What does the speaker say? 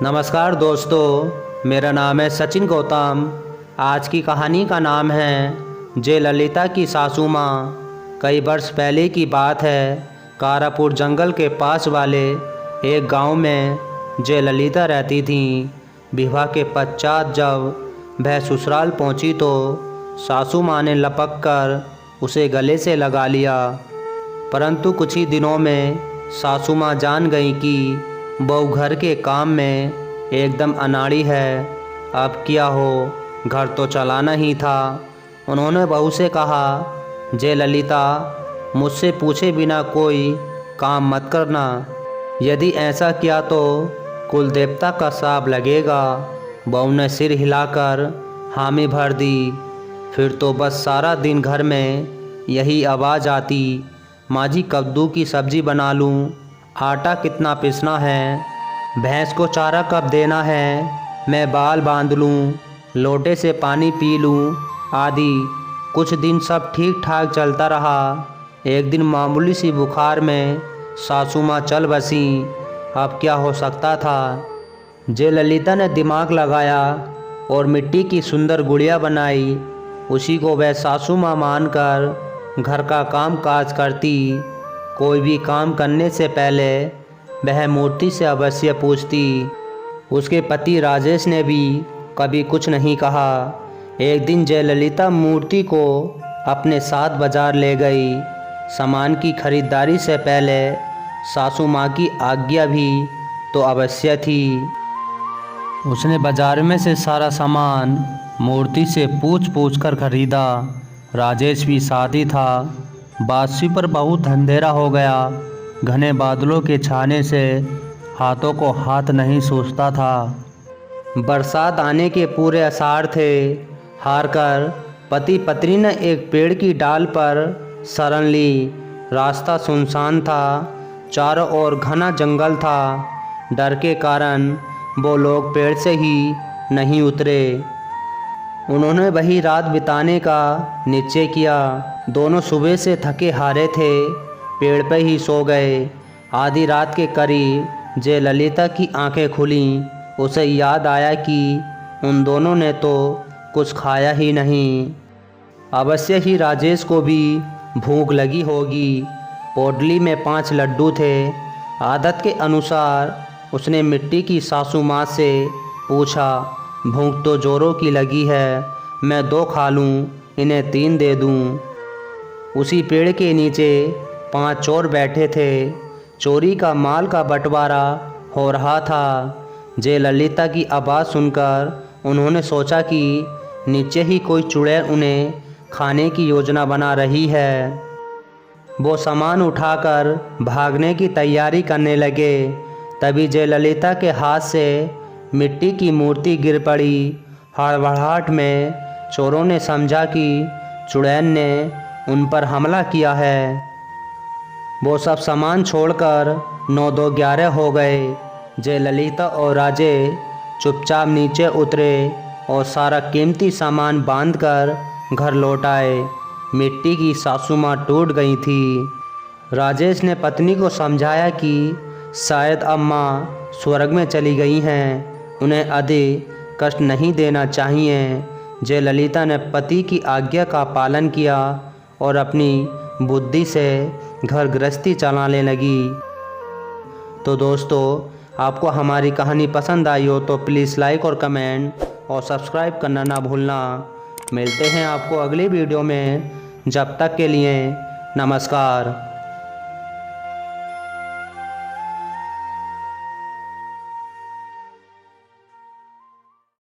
नमस्कार दोस्तों, मेरा नाम है सचिन गौतम। आज की कहानी का नाम है जयललिता की सासू माँ। कई वर्ष पहले की बात है। कारापुर जंगल के पास वाले एक गांव में जयललिता रहती थीं। विवाह के पश्चात जब वह ससुराल पहुंची तो सासू माँ ने लपक कर उसे गले से लगा लिया। परंतु कुछ ही दिनों में सासू माँ जान गई कि बहू घर के काम में एकदम अनाड़ी है। अब क्या हो, घर तो चलाना ही था। उन्होंने बहू से कहा, जयललिता, मुझसे पूछे बिना कोई काम मत करना। यदि ऐसा किया तो कुल देवता का शाप लगेगा। बहू ने सिर हिलाकर हामी भर दी। फिर तो बस सारा दिन घर में यही आवाज़ आती, माँ जी कद्दू की सब्ज़ी बना लूँ, आटा कितना पीसना है, भैंस को चारा कब देना है, मैं बाल बांध लूँ, लोटे से पानी पी लूँ आदि। कुछ दिन सब ठीक ठाक चलता रहा। एक दिन मामूली सी बुखार में सासू माँ चल बसी। अब क्या हो सकता था। जयललिता ने दिमाग लगाया और मिट्टी की सुंदर गुड़िया बनाई। उसी को वह सासू माँ मानकर घर का काम काज करती। कोई भी काम करने से पहले वह मूर्ति से अवश्य पूछती। उसके पति राजेश ने भी कभी कुछ नहीं कहा। एक दिन जयललिता मूर्ति को अपने साथ बाजार ले गई। सामान की खरीदारी से पहले सासू माँ की आज्ञा भी तो अवश्य थी। उसने बाजार में से सारा सामान मूर्ति से पूछ कर खरीदा। राजेश भी साथ ही था। बादशी पर बहुत अंधेरा हो गया। घने बादलों के छाने से हाथों को हाथ नहीं सूझता था। बरसात आने के पूरे आसार थे। हार कर पति पत्नी ने एक पेड़ की डाल पर शरण ली। रास्ता सुनसान था। चारों ओर घना जंगल था। डर के कारण वो लोग पेड़ से ही नहीं उतरे। उन्होंने वही रात बिताने का निश्चय किया। दोनों सुबह से थके हारे थे, पेड़ पे ही सो गए। आधी रात के करीब जयललिता की आंखें खुलीं। उसे याद आया कि उन दोनों ने तो कुछ खाया ही नहीं। अवश्य ही राजेश को भी भूख लगी होगी। पोटली में 5 लड्डू थे। आदत के अनुसार उसने मिट्टी की सासू माँ से पूछा, भूख तो जोरों की लगी है, मैं 2 खा लूँ, इन्हें 3 दे दूँ। उसी पेड़ के नीचे 5 चोर बैठे थे। चोरी का माल का बंटवारा हो रहा था। जयललिता की आवाज़ सुनकर उन्होंने सोचा कि नीचे ही कोई चुड़ैल उन्हें खाने की योजना बना रही है। वो सामान उठाकर भागने की तैयारी करने लगे। तभी जयललिता के हाथ से मिट्टी की मूर्ति गिर पड़ी। हड़बड़ाहट में चोरों ने समझा कि चुड़ैल ने उन पर हमला किया है। वो सब सामान छोड़कर 9-2-11 हो गए। जयललिता और राजेश चुपचाप नीचे उतरे और सारा कीमती सामान बांधकर घर लौट आए। मिट्टी की सासू माँ टूट गई थी। राजेश ने पत्नी को समझाया कि शायद अब माँ स्वर्ग में चली गई हैं, उन्हें अधिक कष्ट नहीं देना चाहिए। जयललिता ने पति की आज्ञा का पालन किया और अपनी बुद्धि से घर गृहस्थी चलाने लगी। तो दोस्तों, आपको हमारी कहानी पसंद आई हो तो प्लीज़ लाइक और कमेंट और सब्सक्राइब करना ना भूलना। मिलते हैं आपको अगली वीडियो में। जब तक के लिए नमस्कार।